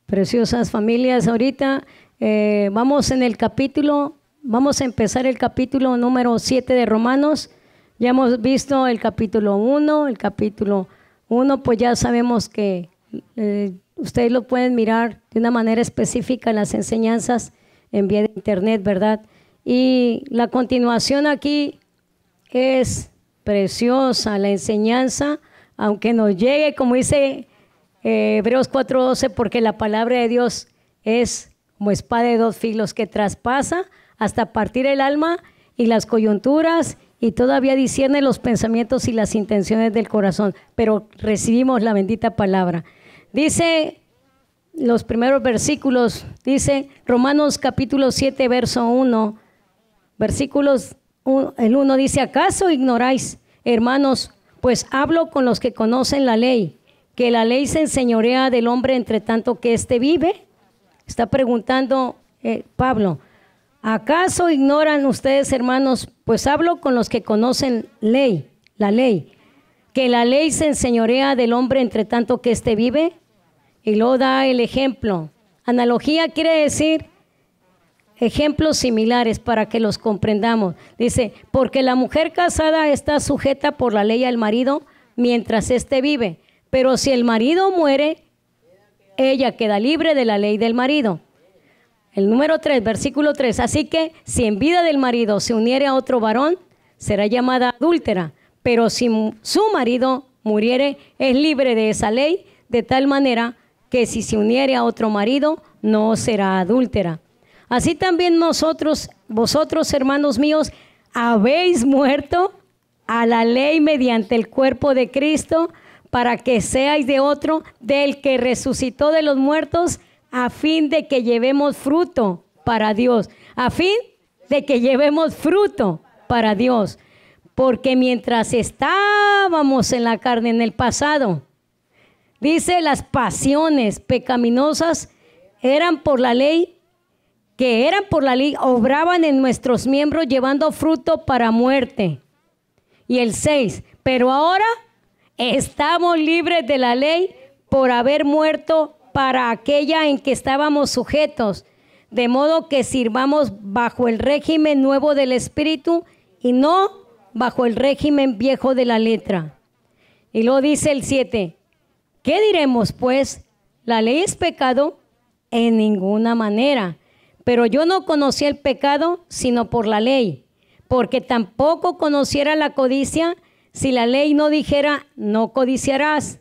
Preciosas familias, ahorita vamos a empezar el capítulo número 7 de Romanos. Ya hemos visto el capítulo 1, pues ya sabemos que ustedes lo pueden mirar de una manera específica en las enseñanzas en vía de internet, ¿verdad? Y la continuación aquí es preciosa, la enseñanza, aunque nos llegue, como dice Hebreos 4:12, porque la palabra de Dios es como espada de dos filos que traspasa hasta partir el alma y las coyunturas y todavía discierne los pensamientos y las intenciones del corazón. Pero recibimos la bendita palabra. Dice los primeros versículos, dice Romanos capítulo 7, verso 1, el 1 dice: ¿acaso ignoráis, hermanos? Pues hablo con los que conocen la ley, que la ley se enseñorea del hombre entre tanto que éste vive. Está preguntando Pablo: ¿acaso ignoran ustedes, hermanos? Pues hablo con los que conocen la ley, que la ley se enseñorea del hombre entre tanto que éste vive. Y luego da el ejemplo. Analogía quiere decir ejemplos similares para que los comprendamos. Dice: porque la mujer casada está sujeta por la ley al marido mientras éste vive, pero si el marido muere, ella queda libre de la ley del marido. El número 3, versículo 3. Así que si en vida del marido se uniere a otro varón, será llamada adúltera, pero si su marido muriere, es libre de esa ley, de tal manera que si se uniere a otro marido, no será adúltera. Así también vosotros, hermanos míos, habéis muerto a la ley mediante el cuerpo de Cristo, para que seáis de otro, del que resucitó de los muertos, a fin de que llevemos fruto para Dios. A fin de que llevemos fruto para Dios. Porque mientras estábamos en la carne, en el pasado, dice, las pasiones pecaminosas eran por la ley, obraban en nuestros miembros llevando fruto para muerte. Y el 6, pero ahora estamos libres de la ley por haber muerto para aquella en que estábamos sujetos, de modo que sirvamos bajo el régimen nuevo del Espíritu y no bajo el régimen viejo de la letra. Y luego dice el 7, ¿qué diremos pues? ¿La ley es pecado? En ninguna manera. Pero yo no conocía el pecado sino por la ley, porque tampoco conociera la codicia si la ley no dijera: no codiciarás.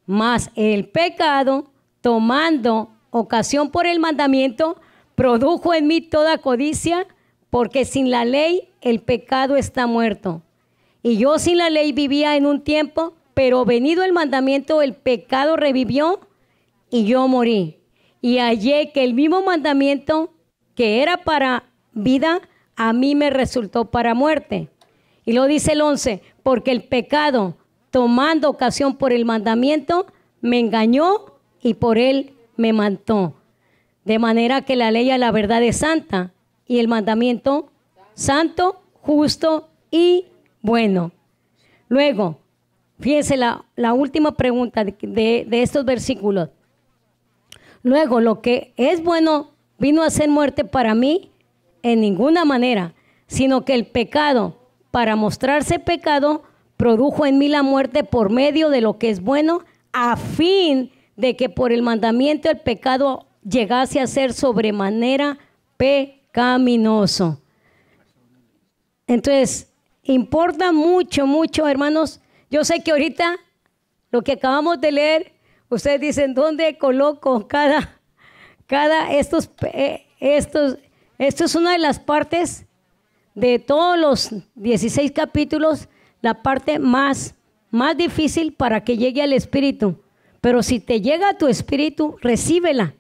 Mas el pecado, tomando ocasión por el mandamiento, produjo en mí toda codicia, porque sin la ley el pecado está muerto. Y yo sin la ley vivía en un tiempo, pero venido el mandamiento, el pecado revivió y yo morí. Y hallé que el mismo mandamiento que era para vida, a mí me resultó para muerte. Y lo dice el 11, porque el pecado, tomando ocasión por el mandamiento, me engañó y por él me mató. De manera que la ley a la verdad es santa y el mandamiento santo, justo y bueno. Luego, fíjense la última pregunta de estos versículos. Luego, lo que es bueno vino a ser muerte para mí en ninguna manera, sino que el pecado, para mostrarse pecado, produjo en mí la muerte por medio de lo que es bueno, a fin de que por el mandamiento el pecado llegase a ser sobremanera pecaminoso. Entonces, importa mucho, mucho, hermanos. Yo sé que ahorita lo que acabamos de leer, ustedes dicen: ¿dónde coloco esto es una de las partes de todos los 16 capítulos, la parte más difícil para que llegue al espíritu. Pero si te llega a tu espíritu, recíbela.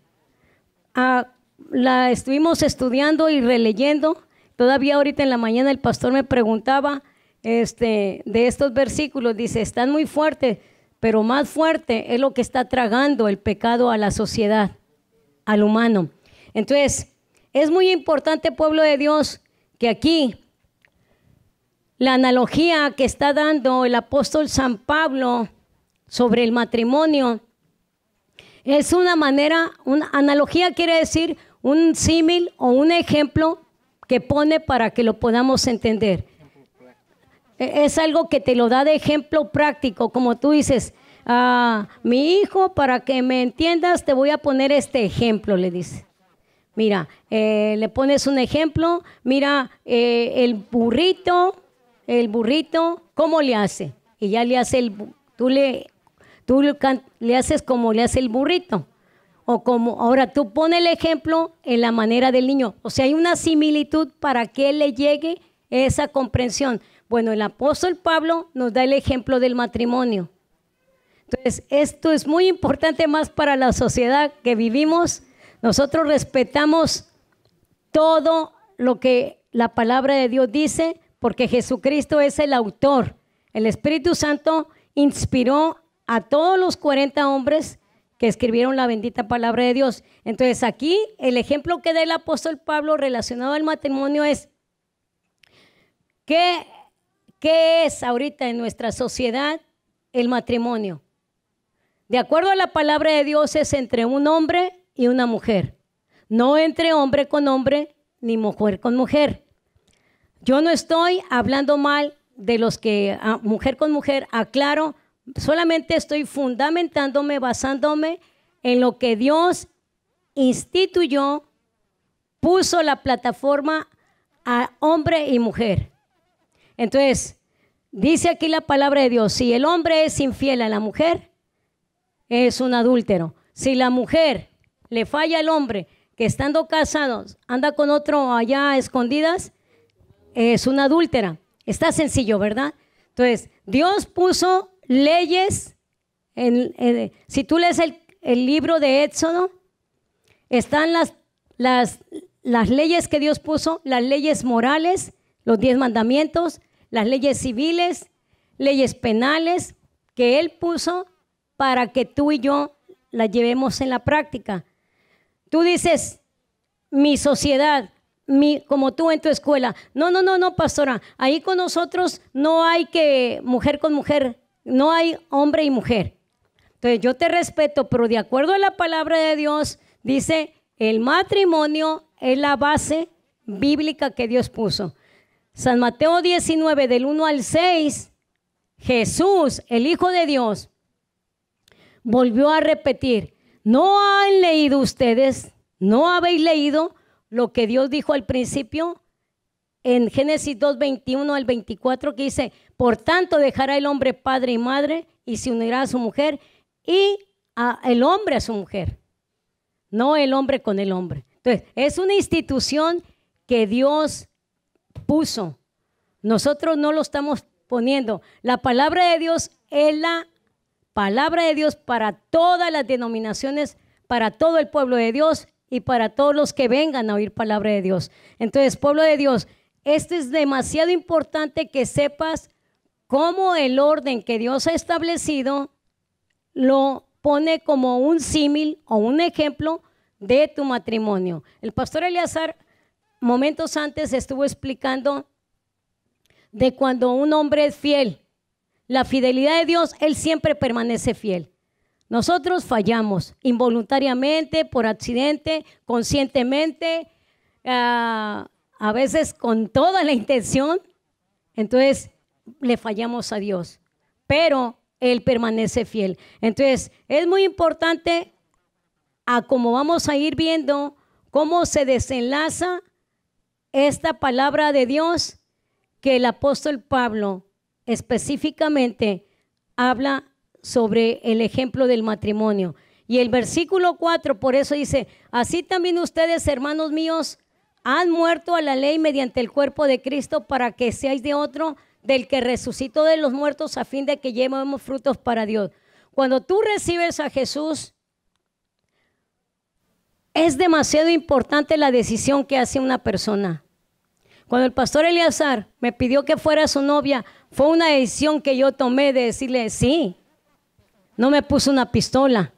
La estuvimos estudiando y releyendo. Todavía ahorita en la mañana el pastor me preguntaba de estos versículos. Dice: están muy fuertes, pero más fuerte es lo que está tragando el pecado a la sociedad, al humano. Entonces, es muy importante, pueblo de Dios, que aquí la analogía que está dando el apóstol San Pablo sobre el matrimonio Es una manera, una analogía quiere decir un símil o un ejemplo que pone para que lo podamos entender. Es algo que te lo da de ejemplo práctico, como tú dices, mi hijo, para que me entiendas, te voy a poner este ejemplo, le dice. Mira, le pones un ejemplo, mira, el burrito, ¿cómo le hace? Y ya le hace tú le haces como le hace el burrito. O como, ahora tú pones el ejemplo en la manera del niño. O sea, hay una similitud para que él le llegue esa comprensión. Bueno, el apóstol Pablo nos da el ejemplo del matrimonio. Entonces, esto es muy importante más para la sociedad que vivimos. Nosotros respetamos todo lo que la palabra de Dios dice, porque Jesucristo es el autor. El Espíritu Santo inspiró a todos los 40 hombres que escribieron la bendita palabra de Dios. Entonces aquí el ejemplo que da el apóstol Pablo relacionado al matrimonio es ¿qué es ahorita en nuestra sociedad el matrimonio? De acuerdo a la palabra de Dios es entre un hombre y una mujer, no entre hombre con hombre ni mujer con mujer. Yo no estoy hablando mal de los que mujer con mujer, aclaro, solamente estoy fundamentándome, basándome en lo que Dios instituyó, puso la plataforma a hombre y mujer. Entonces, dice aquí la palabra de Dios, si el hombre es infiel a la mujer, es un adúltero. Si la mujer le falla al hombre, que estando casados anda con otro allá a escondidas, es una adúltera. Está sencillo, ¿verdad? Entonces, Dios puso leyes, si tú lees el libro de Éxodo, están las leyes que Dios puso, las leyes morales, los 10 mandamientos, las leyes civiles, leyes penales que Él puso para que tú y yo las llevemos en la práctica. Tú dices, mi sociedad, como tú en tu escuela. No, pastora, ahí con nosotros no hay que mujer con mujer, no hay hombre y mujer. Entonces yo te respeto, pero de acuerdo a la palabra de Dios, dice, el matrimonio es la base bíblica que Dios puso. San Mateo 19, del 1 al 6, Jesús, el Hijo de Dios, volvió a repetir, ¿no han leído ustedes? ¿No habéis leído lo que Dios dijo al principio en Génesis 2, 21 al 24, que dice, por tanto dejará el hombre padre y madre y se unirá a su mujer y el hombre a su mujer, no el hombre con el hombre. Entonces, es una institución que Dios puso. Nosotros no lo estamos poniendo. La palabra de Dios es la palabra de Dios para todas las denominaciones, para todo el pueblo de Dios y para todos los que vengan a oír palabra de Dios. Entonces, pueblo de Dios, esto es demasiado importante que sepas cómo el orden que Dios ha establecido lo pone como un símil o un ejemplo de tu matrimonio. El pastor Eleazar momentos antes estuvo explicando de cuando un hombre es fiel. La fidelidad de Dios, Él siempre permanece fiel. Nosotros fallamos involuntariamente, por accidente, conscientemente, a veces con toda la intención. Entonces le fallamos a Dios, pero Él permanece fiel. Entonces es muy importante a cómo vamos a ir viendo cómo se desenlaza esta palabra de Dios que el apóstol Pablo específicamente habla sobre el ejemplo del matrimonio. Y el versículo 4, por eso dice, así también ustedes, hermanos míos, han muerto a la ley mediante el cuerpo de Cristo para que seáis de otro, del que resucitó de los muertos, a fin de que llevemos frutos para Dios. Cuando tú recibes a Jesús, es demasiado importante la decisión que hace una persona. Cuando el pastor Eleazar me pidió que fuera su novia, fue una decisión que yo tomé de decirle sí. No me puso una pistola.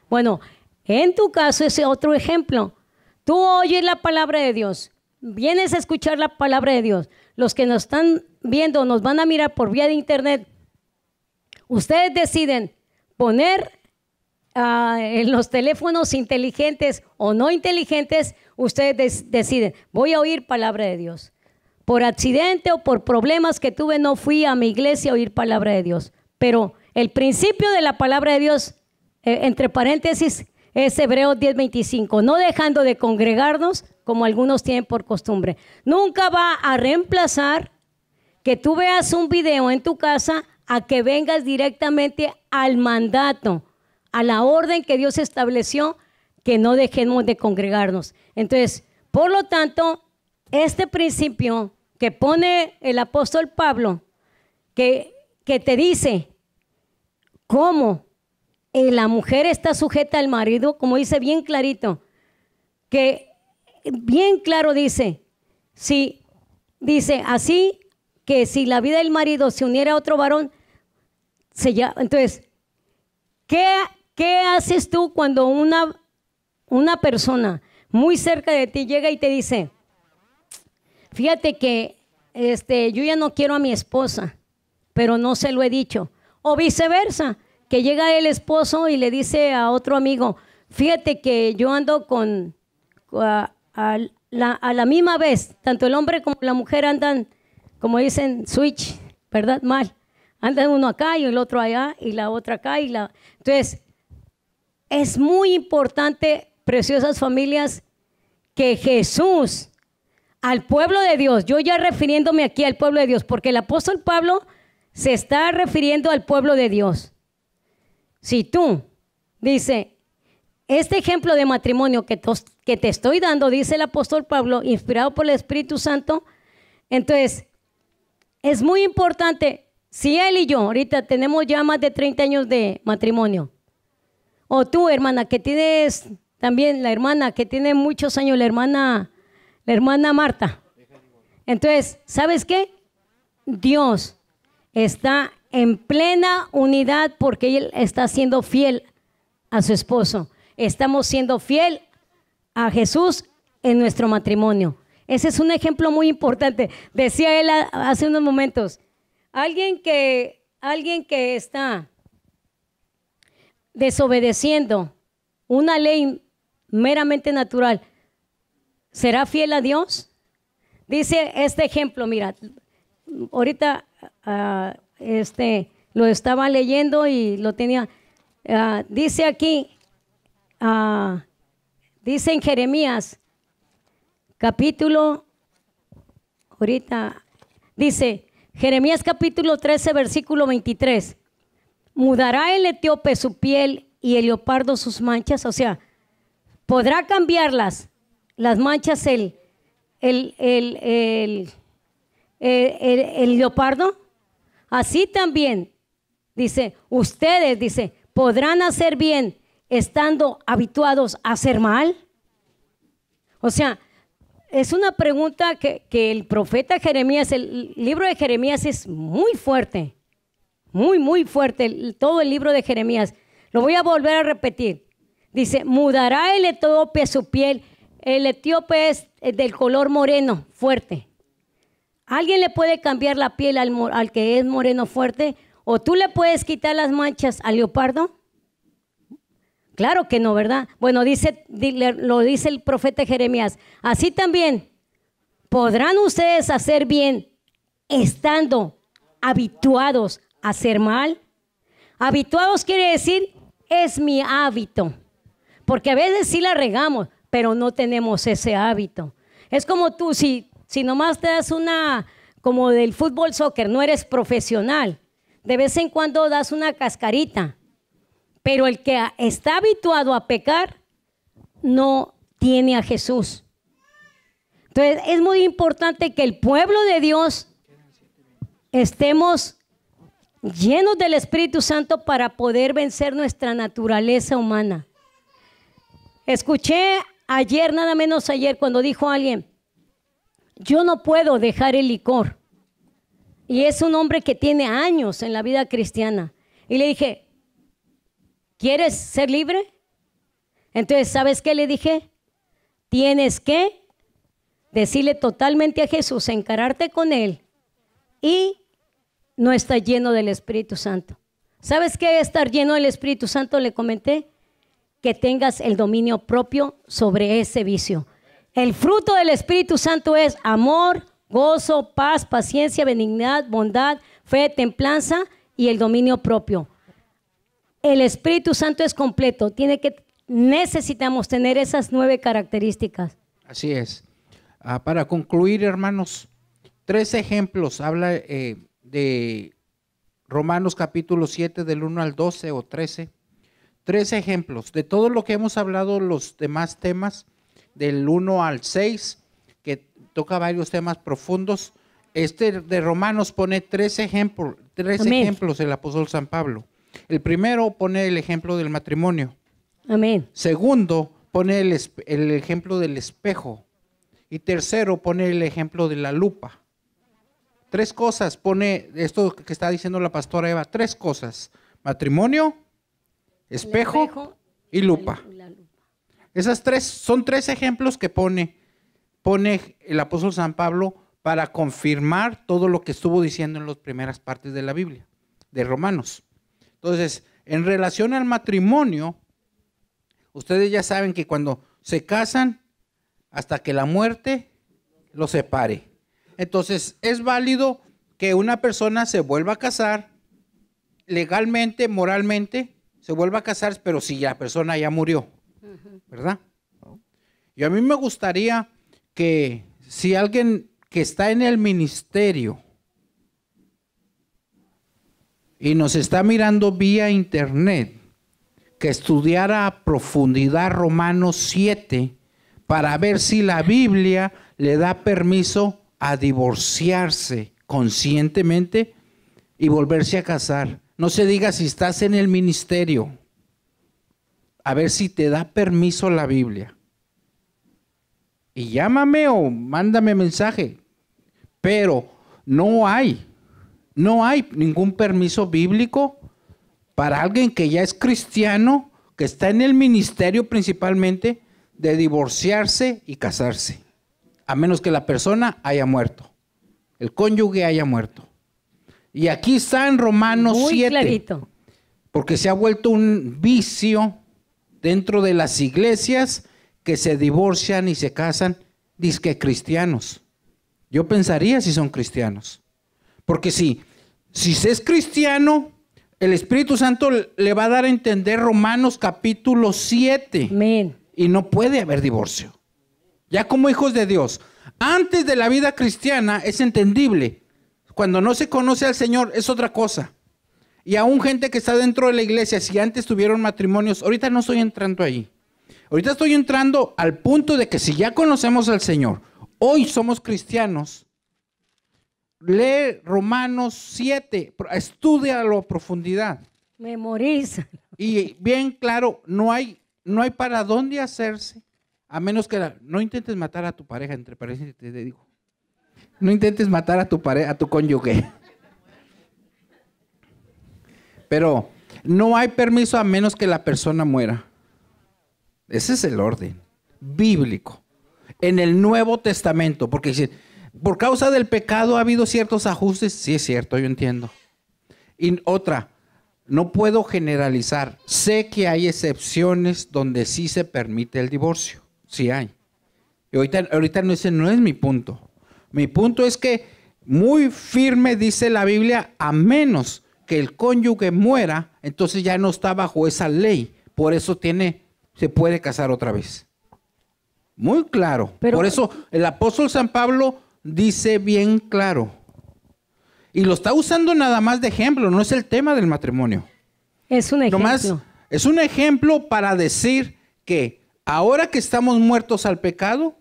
Bueno, en tu caso ese otro ejemplo. Tú oyes la palabra de Dios, vienes a escuchar la palabra de Dios. Los que nos están viendo, nos van a mirar por vía de internet. Ustedes deciden poner en los teléfonos inteligentes o no inteligentes, ustedes deciden, voy a oír palabra de Dios. Por accidente o por problemas que tuve, no fui a mi iglesia a oír palabra de Dios. Pero el principio de la palabra de Dios, entre paréntesis, es Hebreos 10:25, no dejando de congregarnos como algunos tienen por costumbre. Nunca va a reemplazar que tú veas un video en tu casa a que vengas directamente al mandato, a la orden que Dios estableció, que no dejemos de congregarnos. Entonces, por lo tanto, este principio que pone el apóstol Pablo, que te dice cómo la mujer está sujeta al marido, como dice bien clarito, que bien claro dice, si dice así, que si la vida del marido se uniera a otro varón, entonces, ¿qué haces tú cuando una persona muy cerca de ti llega y te dice, fíjate que yo ya no quiero a mi esposa, pero no se lo he dicho? O viceversa, que llega el esposo y le dice a otro amigo, fíjate que yo ando a la misma vez, tanto el hombre como la mujer andan, como dicen, switch, ¿verdad? Mal. Andan uno acá y el otro allá y la otra acá. Entonces, es muy importante, preciosas familias, que Jesús, al pueblo de Dios, yo ya refiriéndome aquí al pueblo de Dios, porque el apóstol Pablo se está refiriendo al pueblo de Dios. Si tú, dice, este ejemplo de matrimonio que te estoy dando, dice el apóstol Pablo, inspirado por el Espíritu Santo, entonces, es muy importante. Si él y yo ahorita tenemos ya más de 30 años de matrimonio, o tú, hermana, que tienes también, la hermana que tiene muchos años, la hermana Marta. Entonces, ¿sabes qué? Dios está en plena unidad porque Él está siendo fiel a su esposo. Estamos siendo fiel a Jesús en nuestro matrimonio. Ese es un ejemplo muy importante. Decía él hace unos momentos, alguien que está desobedeciendo una ley meramente natural, ¿será fiel a Dios? Dice este ejemplo, mira, ahorita lo estaba leyendo y lo tenía, dice aquí, dice en Jeremías, capítulo, ahorita, dice, Jeremías capítulo 13, versículo 23, ¿mudará el etíope su piel y el leopardo sus manchas? O sea, ¿podrá cambiar las manchas el leopardo? Así también, dice, ustedes, dice, ¿podrán hacer bien estando habituados a hacer mal? O sea, es una pregunta que el profeta Jeremías, el libro de Jeremías es muy fuerte, muy fuerte, todo el libro de Jeremías. Lo voy a volver a repetir. Dice, ¿mudará el etíope su piel? El etíope es del color moreno, fuerte. ¿Alguien le puede cambiar la piel al que es moreno fuerte? ¿O tú le puedes quitar las manchas al leopardo? Claro que no, ¿verdad? Bueno, lo dice el profeta Jeremías. Así también, ¿podrán ustedes hacer bien estando habituados a hacer mal? Habituados quiere decir, es mi hábito. Porque a veces sí la regamos, pero no tenemos ese hábito. Es como tú, si nomás te das como del fútbol, soccer, no eres profesional. De vez en cuando das una cascarita. Pero el que está habituado a pecar no tiene a Jesús. Entonces es muy importante que el pueblo de Dios estemos llenos del Espíritu Santo para poder vencer nuestra naturaleza humana. Escuché ayer, nada menos ayer, cuando dijo alguien, yo no puedo dejar el licor. Y es un hombre que tiene años en la vida cristiana. Y le dije, ¿quieres ser libre? Entonces, ¿sabes qué le dije? Tienes que decirle totalmente a Jesús, encararte con Él y no estar lleno del Espíritu Santo. ¿Sabes qué es estar lleno del Espíritu Santo? Le comenté que tengas el dominio propio sobre ese vicio. El fruto del Espíritu Santo es amor, gozo, paz, paciencia, benignidad, bondad, fe, templanza y el dominio propio. El Espíritu Santo es completo. Necesitamos tener esas 9 características. Así es. Para concluir, hermanos, 3 ejemplos. Habla de Romanos capítulo 7 del 1 al 12 o 13. 3 ejemplos de todo lo que hemos hablado, los demás temas, del 1 al 6, que toca varios temas profundos. Este de Romanos pone 3 ejemplos el apóstol San Pablo. El primero pone el ejemplo del matrimonio. Amén. Segundo, pone el ejemplo del espejo. Y tercero, pone el ejemplo de la lupa. 3 cosas pone esto que está diciendo la pastora Eva. 3 cosas: matrimonio, espejo y lupa. Esas 3 son 3 ejemplos que pone el apóstol San Pablo para confirmar todo lo que estuvo diciendo en las primeras partes de la Biblia, de Romanos. Entonces, en relación al matrimonio, ustedes ya saben que cuando se casan, hasta que la muerte los separe. Entonces, es válido que una persona se vuelva a casar legalmente, moralmente, se vuelva a casar, pero si la persona ya murió, ¿verdad? Y a mí me gustaría que si alguien que está en el ministerio y nos está mirando vía internet, que estudiara a profundidad Romanos 7 para ver si la Biblia le da permiso a divorciarse conscientemente y volverse a casar. No se diga si estás en el ministerio, a ver si te da permiso la Biblia. Y llámame o mándame mensaje, pero no hay ningún permiso bíblico para alguien que ya es cristiano, que está en el ministerio principalmente, de divorciarse y casarse, a menos que la persona haya muerto, el cónyuge haya muerto. Y aquí está en Romanos 7, clarito. Porque se ha vuelto un vicio dentro de las iglesias que se divorcian y se casan, dizque cristianos. Yo pensaría si son cristianos, porque si es cristiano, el Espíritu Santo le va a dar a entender Romanos capítulo 7. Amén. Y no puede haber divorcio. Ya como hijos de Dios, antes de la vida cristiana es entendible. Cuando no se conoce al Señor es otra cosa. Y aún gente que está dentro de la iglesia, si antes tuvieron matrimonios, ahorita no estoy entrando ahí. Ahorita estoy entrando al punto de que si ya conocemos al Señor, hoy somos cristianos, lee Romanos 7, estúdialo a profundidad. Memoriza. Y bien claro, no hay para dónde hacerse, a menos que no intentes matar a tu pareja, entre paréntesis te digo. No intentes matar a tu pareja, a tu cónyuge. Pero no hay permiso a menos que la persona muera. Ese es el orden bíblico. En el Nuevo Testamento, porque dicen, por causa del pecado ha habido ciertos ajustes. Sí, es cierto, yo entiendo. Y otra, no puedo generalizar. Sé que hay excepciones donde sí se permite el divorcio. Sí hay. Y ahorita ese no es mi punto. Mi punto es que muy firme dice la Biblia, a menos que el cónyuge muera, entonces ya no está bajo esa ley. Por eso se puede casar otra vez. Muy claro. Por eso el apóstol San Pablo dice bien claro. Y lo está usando nada más de ejemplo, no es el tema del matrimonio. Es un ejemplo. Nomás es un ejemplo para decir que ahora que estamos muertos al pecado,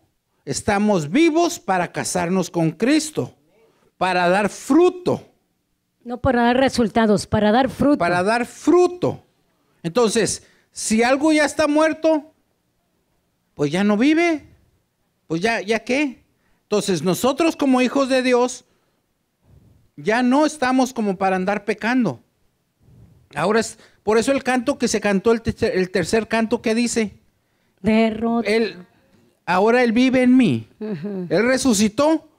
estamos vivos para casarnos con Cristo, para dar fruto. No para dar resultados, para dar fruto. Para dar fruto. Entonces, si algo ya está muerto, pues ya no vive. Pues ya qué. Entonces, nosotros como hijos de Dios, ya no estamos como para andar pecando. Ahora es por eso el canto que se cantó, el tercer canto que dice, ahora Él vive en mí. Él resucitó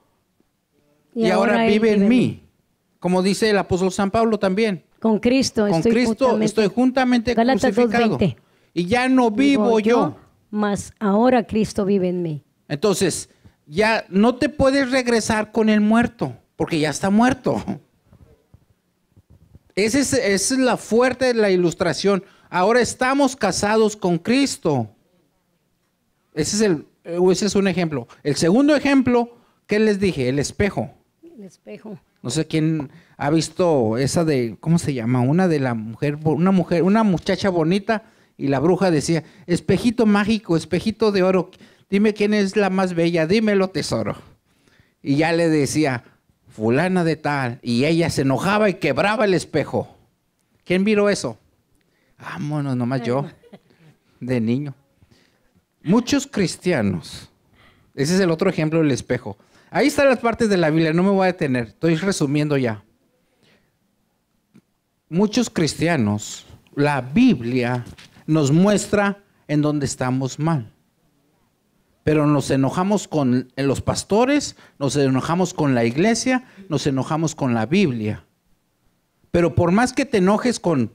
y ahora vive en mí. Como dice el apóstol San Pablo también. Con Cristo estoy juntamente Gálatas crucificado. 2:20. y ya no vivo yo. Mas ahora Cristo vive en mí. Entonces, ya no te puedes regresar con el muerto, porque ya está muerto. Esa es la fuerte de la ilustración. Ahora estamos casados con Cristo. Ese es un ejemplo. El segundo ejemplo, ¿qué les dije? El espejo. El espejo. No sé quién ha visto esa de, ¿cómo se llama? Una de la mujer, una muchacha bonita, y la bruja decía, espejito mágico, espejito de oro, dime quién es la más bella, dímelo, tesoro. Y ya le decía, fulana de tal, y ella se enojaba y quebraba el espejo. ¿Quién miró eso? Vámonos, nomás yo, de niño. Muchos cristianos, ese es el otro ejemplo del espejo. Ahí están las partes de la Biblia, no me voy a detener, estoy resumiendo ya. Muchos cristianos, la Biblia nos muestra en dónde estamos mal. Pero nos enojamos con los pastores, nos enojamos con la iglesia, nos enojamos con la Biblia. Pero por más que te enojes con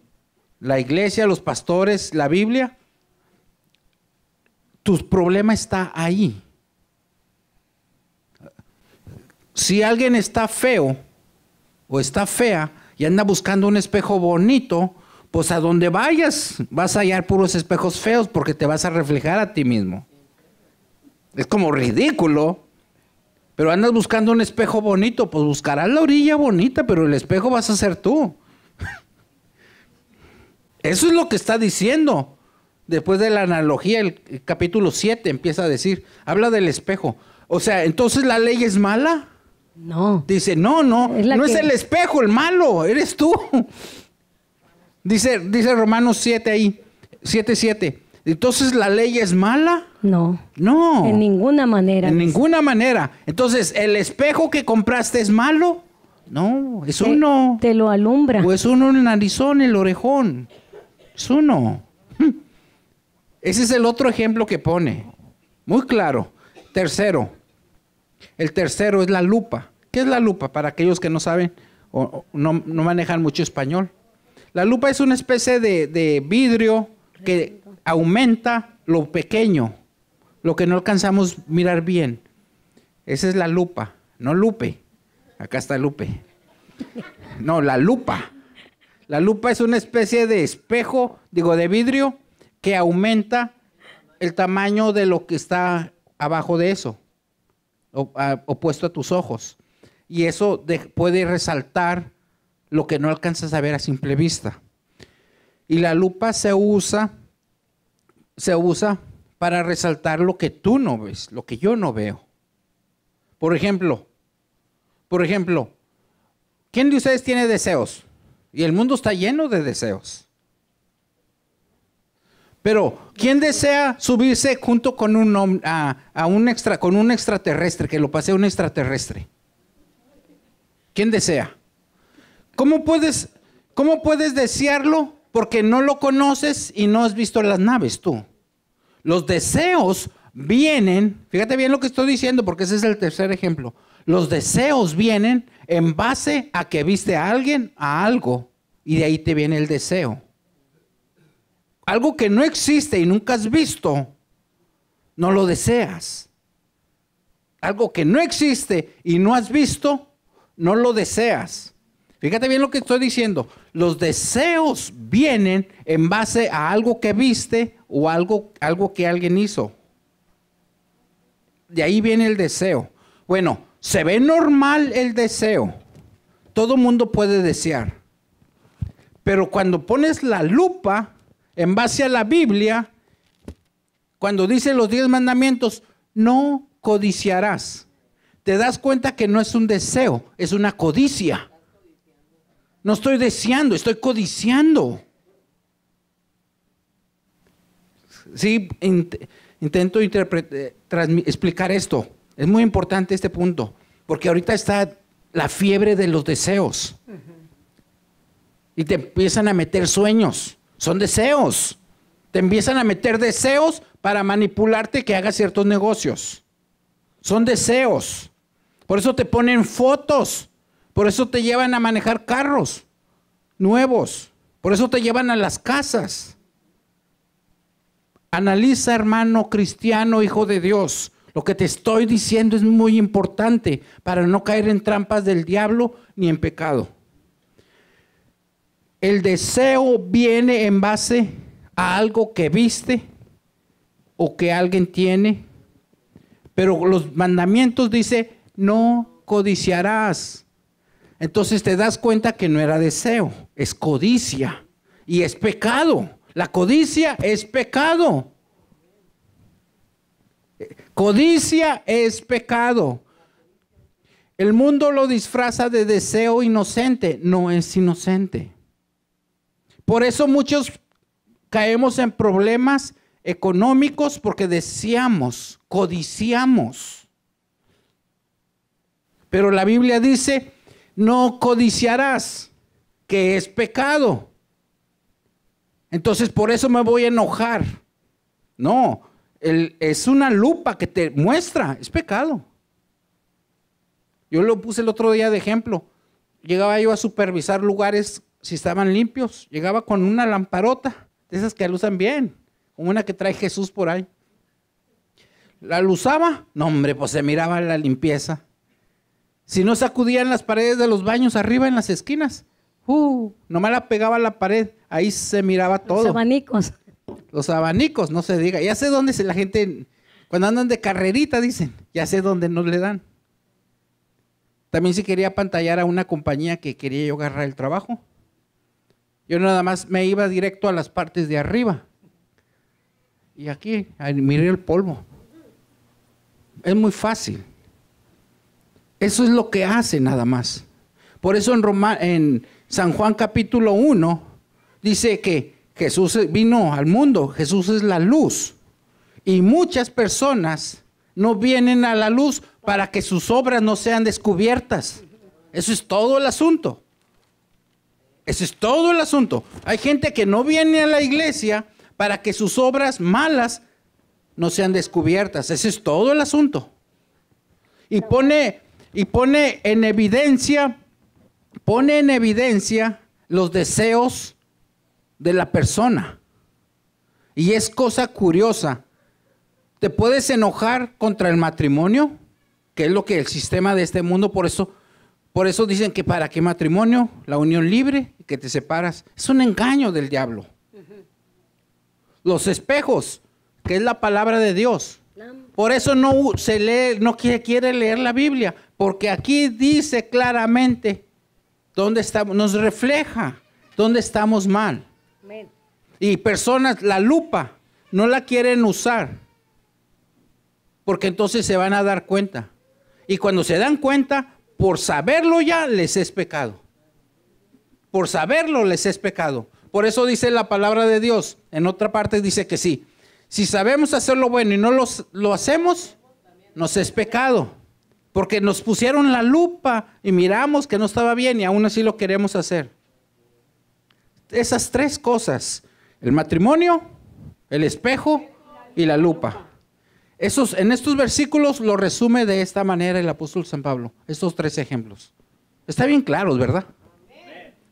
la iglesia, los pastores, la Biblia, tu problema está ahí. Si alguien está feo o está fea y anda buscando un espejo bonito, pues a donde vayas vas a hallar puros espejos feos porque te vas a reflejar a ti mismo. Es como ridículo, pero andas buscando un espejo bonito, pues buscarás la orilla bonita, pero el espejo vas a ser tú. Eso es lo que está diciendo. Después de la analogía, el capítulo 7 empieza a decir, habla del espejo. O sea, ¿entonces la ley es mala? No. Dice, no es el espejo el malo, eres tú. Dice Romanos 7 ahí, 7:7. Entonces, ¿la ley es mala? No. No. En ninguna manera. En ninguna manera. Entonces, ¿el espejo que compraste es malo? No, es uno. Te lo alumbra. O es uno el narizón, el orejón. Es uno. Ese es el otro ejemplo que pone. Muy claro. Tercero. El tercero es la lupa. ¿Qué es la lupa? Para aquellos que no saben o no manejan mucho español. La lupa es una especie de vidrio que aumenta lo pequeño, lo que no alcanzamos a mirar bien. Esa es la lupa, no Lupe. Acá está Lupe. No, la lupa. La lupa es una especie de espejo, de vidrio, que aumenta el tamaño de lo que está abajo de eso, opuesto a tus ojos. Y eso puede resaltar lo que no alcanzas a ver a simple vista. Y la lupa se usa para resaltar lo que tú no ves, lo que yo no veo. Por ejemplo, ¿quién de ustedes tiene deseos? Y el mundo está lleno de deseos. Pero, ¿quién desea subirse junto con un extraterrestre, que lo pase un extraterrestre? ¿Quién desea? ¿Cómo puedes desearlo? Porque no lo conoces y no has visto las naves tú. Los deseos vienen, fíjate bien lo que estoy diciendo, porque ese es el tercer ejemplo. Los deseos vienen en base a que viste a alguien, a algo, y de ahí te viene el deseo. Algo que no existe y nunca has visto, no lo deseas. Algo que no existe y no has visto, no lo deseas. Fíjate bien lo que estoy diciendo. Los deseos vienen en base a algo que viste o algo que alguien hizo. De ahí viene el deseo. Bueno, se ve normal el deseo. Todo mundo puede desear. Pero cuando pones la lupa en base a la Biblia, cuando dice los 10 mandamientos, no codiciarás. Te das cuenta que no es un deseo, es una codicia. No estoy deseando, estoy codiciando. Sí, intento explicar esto. Es muy importante este punto, porque ahorita está la fiebre de los deseos. Y te empiezan a meter sueños. Son deseos. Te empiezan a meter deseos para manipularte que hagas ciertos negocios. Son deseos. Por eso te ponen fotos. Por eso te llevan a manejar carros nuevos. Por eso te llevan a las casas. Analiza, hermano cristiano, hijo de Dios. Lo que te estoy diciendo es muy importante para no caer en trampas del diablo ni en pecado. El deseo viene en base a algo que viste o que alguien tiene. Pero los mandamientos dice, no codiciarás. Entonces te das cuenta que no era deseo, es codicia y es pecado. La codicia es pecado. Codicia es pecado. El mundo lo disfraza de deseo inocente, no es inocente. Por eso muchos caemos en problemas económicos porque deseamos, codiciamos. Pero la Biblia dice, no codiciarás, que es pecado. Entonces por eso me voy a enojar. No, es una lupa que te muestra, es pecado. Yo lo puse el otro día de ejemplo. Llegaba yo a supervisar lugares si estaban limpios. Llegaba con una lamparota, de esas que lucen bien, como una que trae Jesús por ahí. La luzaba, no hombre, pues se miraba la limpieza. Si no sacudían las paredes de los baños arriba en las esquinas, nomás la pegaba a la pared, ahí se miraba todo. Los abanicos. Los abanicos, no se diga. Ya sé dónde la gente, cuando andan de carrerita, dicen, ya sé dónde no le dan. También si quería apantallar a una compañía que quería yo agarrar el trabajo. Yo nada más me iba directo a las partes de arriba. Y aquí, miré el polvo. Es muy fácil. Eso es lo que hace nada más. Por eso en San Juan capítulo 1 dice que Jesús vino al mundo, Jesús es la luz. Y muchas personas no vienen a la luz para que sus obras no sean descubiertas. Eso es todo el asunto. Eso es todo el asunto. Hay gente que no viene a la iglesia para que sus obras malas no sean descubiertas. Ese es todo el asunto. Y pone en evidencia los deseos de la persona. Y es cosa curiosa. Te puedes enojar contra el matrimonio, que es lo que el sistema de este mundo, por eso dicen que para qué matrimonio, la unión libre, que te separas. Es un engaño del diablo. Los espejos, que es la palabra de Dios. Por eso no se lee, no quiere leer la Biblia, porque aquí dice claramente dónde estamos, nos refleja dónde estamos mal. Amén. Y personas, la lupa, no la quieren usar, porque entonces se van a dar cuenta. Y cuando se dan cuenta, por saberlo ya les es pecado. Por saberlo les es pecado. Por eso dice la palabra de Dios, en otra parte dice que sí. Si sabemos hacer lo bueno y no lo hacemos, nos es pecado. Porque nos pusieron la lupa y miramos que no estaba bien y aún así lo queremos hacer. Esas tres cosas, el matrimonio, el espejo y la lupa. En estos versículos lo resume de esta manera el apóstol San Pablo. Estos tres ejemplos. Está bien claros, ¿verdad?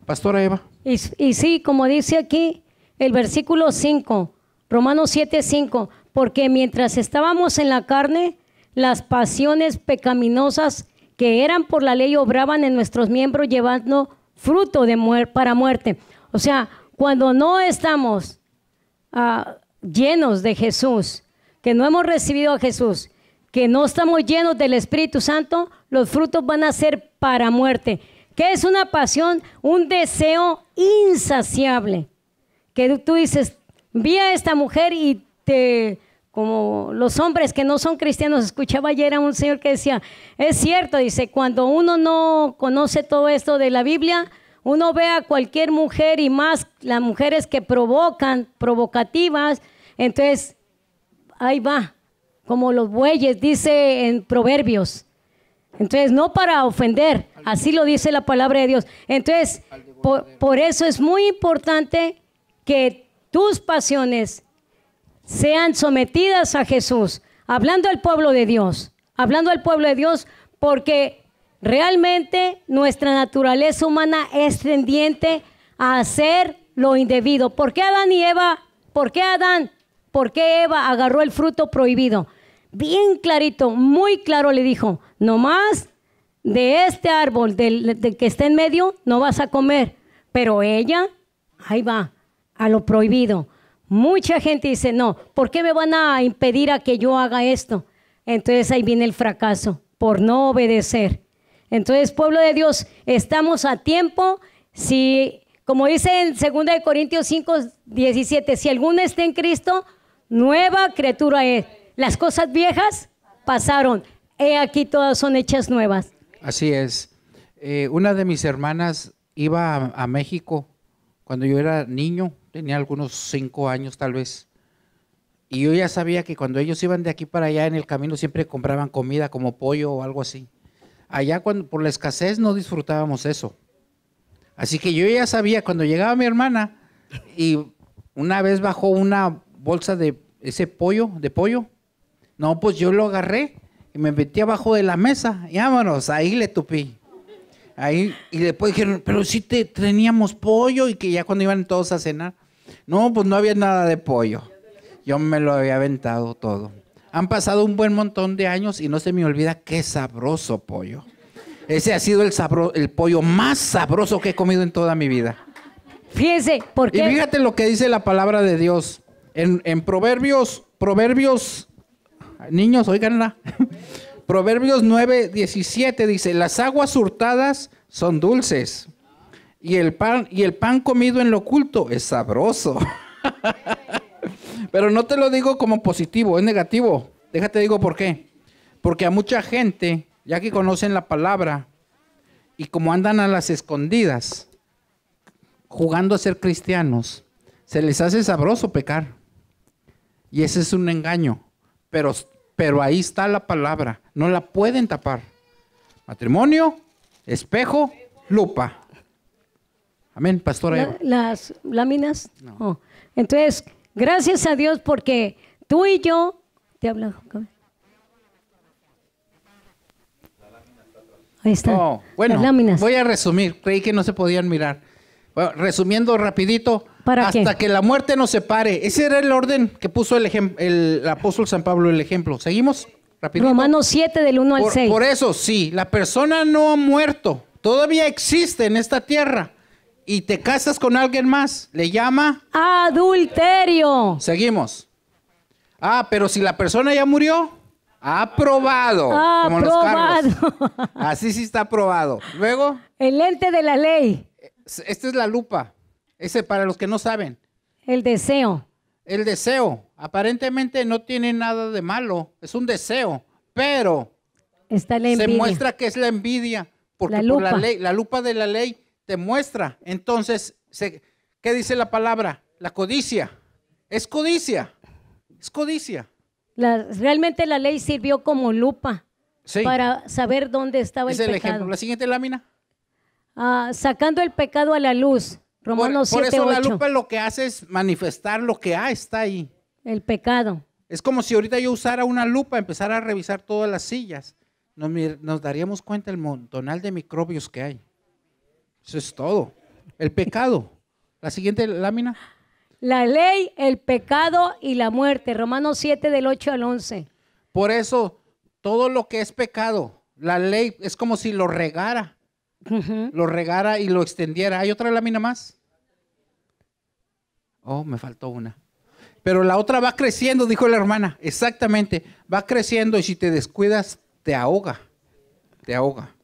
Pastora Eva. Y sí, como dice aquí el versículo 5, Romanos 7:5, porque mientras estábamos en la carne, las pasiones pecaminosas que eran por la ley obraban en nuestros miembros llevando fruto para muerte. O sea, cuando no estamos llenos de Jesús, que no hemos recibido a Jesús, que no estamos llenos del Espíritu Santo, los frutos van a ser para muerte. ¿Qué es una pasión? Un deseo insaciable. Que tú dices, vi a esta mujer y como los hombres que no son cristianos, escuchaba ayer a un señor que decía, es cierto, dice, cuando uno no conoce todo esto de la Biblia, uno ve a cualquier mujer y más las mujeres que provocativas, entonces ahí va, como los bueyes, dice en Proverbios. Entonces, no para ofender, así lo dice la palabra de Dios. Entonces, por eso es muy importante que tus pasiones sean sometidas a Jesús, hablando al pueblo de Dios, porque realmente nuestra naturaleza humana es tendiente a hacer lo indebido. ¿Por qué Adán y Eva? ¿Por qué Adán ¿por qué Eva agarró el fruto prohibido? Bien clarito, muy claro le dijo, nomás de este árbol del que está en medio no vas a comer. Pero ella, ahí va, a lo prohibido. Mucha gente dice, no, ¿por qué me van a impedir a que yo haga esto? Entonces ahí viene el fracaso, por no obedecer. Entonces, pueblo de Dios, estamos a tiempo. Si, como dice en 2 Corintios 5:17, si alguno está en Cristo, nueva criatura es. Las cosas viejas pasaron, he aquí todas son hechas nuevas. Así es. Una de mis hermanas iba a México cuando yo era niño, tenía algunos 5 años tal vez. Y yo ya sabía que cuando ellos iban de aquí para allá en el camino siempre compraban comida como pollo o algo así. Allá por la escasez no disfrutábamos eso. Así que yo ya sabía, cuando llegaba mi hermana y una vez bajó una bolsa de ese pollo, no, pues yo lo agarré y me metí abajo de la mesa y vámonos, ahí le tupí. Ahí, y después dijeron, pero sí teníamos pollo, y que ya cuando iban todos a cenar, no, pues no había nada de pollo. Yo me lo había aventado todo. Han pasado un buen montón de años y no se me olvida qué sabroso pollo. Ese ha sido el pollo más sabroso que he comido en toda mi vida. Fíjense, ¿por qué? Y fíjate lo que dice la palabra de Dios. En Proverbios, niños, óiganla. Proverbios 9:17 dice, las aguas hurtadas son dulces y el pan comido en lo oculto es sabroso. Pero no te lo digo como positivo, es negativo. Déjate digo por qué. Porque a mucha gente, ya que conocen la palabra y como andan a las escondidas, jugando a ser cristianos, se les hace sabroso pecar. Y ese es un engaño. Pero ahí está la palabra, no la pueden tapar. Matrimonio, espejo, lupa. Amén, pastora Eva. Las láminas. No. Oh. Entonces, gracias a Dios porque tú y yo, te hablo. Ahí está. Oh, bueno, las láminas. voy a resumir, creí que no se podían mirar. Bueno, resumiendo rapidito, ¿Para hasta qué? que la muerte nos separe. Ese era el orden que puso el apóstol San Pablo el ejemplo. ¿Seguimos? Rapidito. Romanos 7 del 1 al 6. Por eso, sí, la persona no ha muerto, todavía existe en esta tierra y te casas con alguien más, le llama Adulterio. Seguimos. Pero si la persona ya murió, aprobado. Como los carros. Así sí está aprobado. Luego, El ente de la ley. esta es la lupa. Ese para los que no saben. El deseo. El deseo, aparentemente no tiene nada de malo, es un deseo, pero Está la envidia. se muestra que es la envidia, porque La por la lupa. ley, la lupa de la ley te muestra. Entonces, ¿qué dice la palabra? La codicia. Es codicia. Es codicia. Realmente la ley sirvió como lupa Sí. para saber dónde estaba Es el el pecado. ejemplo. La siguiente lámina. Sacando el pecado a la luz. Romanos Por 7, eso la 8. lupa lo que hace es manifestar lo que está ahí. El pecado. Es como si ahorita yo usara una lupa, empezara a revisar todas las sillas. Nos daríamos cuenta el montonal de microbios que hay. Eso es todo. El pecado. La siguiente lámina. La ley, el pecado y la muerte. Romanos 7 del 8 al 11. Por eso, todo lo que es pecado, la ley es como si lo regara. Lo regara y lo extendiera. ¿Hay otra lámina más? Oh, me faltó una. Pero la otra va creciendo, dijo la hermana. Exactamente. Va creciendo y si te descuidas, te ahoga. Te ahoga.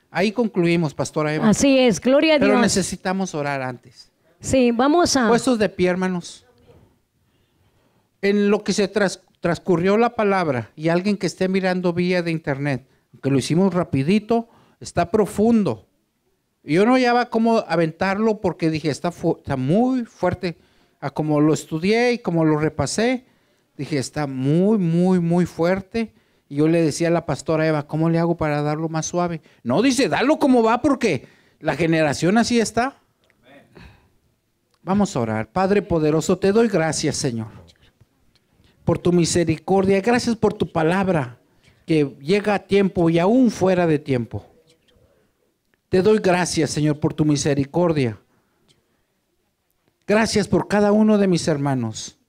Ahí concluimos, pastora Eva. Así es, gloria a Pero Dios. necesitamos orar antes. Sí, vamos a... Puestos de pie, hermanos. En lo que se transcurrió la palabra y alguien que esté mirando vía de internet, que lo hicimos rapidito, está profundo. Yo no hallaba cómo aventarlo porque dije, está muy fuerte. A como lo estudié y como lo repasé, dije, está muy, muy, muy fuerte. Y yo le decía a la pastora Eva, ¿cómo le hago para darlo más suave? No, dice, dalo como va porque la generación así está. Vamos a orar. Padre poderoso, te doy gracias, Señor, por tu misericordia. Gracias por tu palabra que llega a tiempo y aún fuera de tiempo. Te doy gracias, Señor, por tu misericordia. Gracias por cada uno de mis hermanos.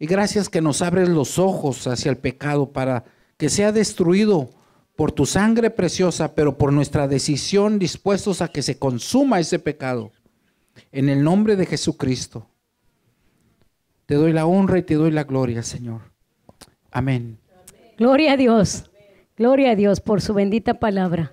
Y gracias que nos abres los ojos hacia el pecado para que sea destruido por tu sangre preciosa, pero por nuestra decisión dispuestos a que se consuma ese pecado. En el nombre de Jesucristo, te doy la honra y te doy la gloria, Señor. Amén. Gloria a Dios. Gloria a Dios por su bendita palabra.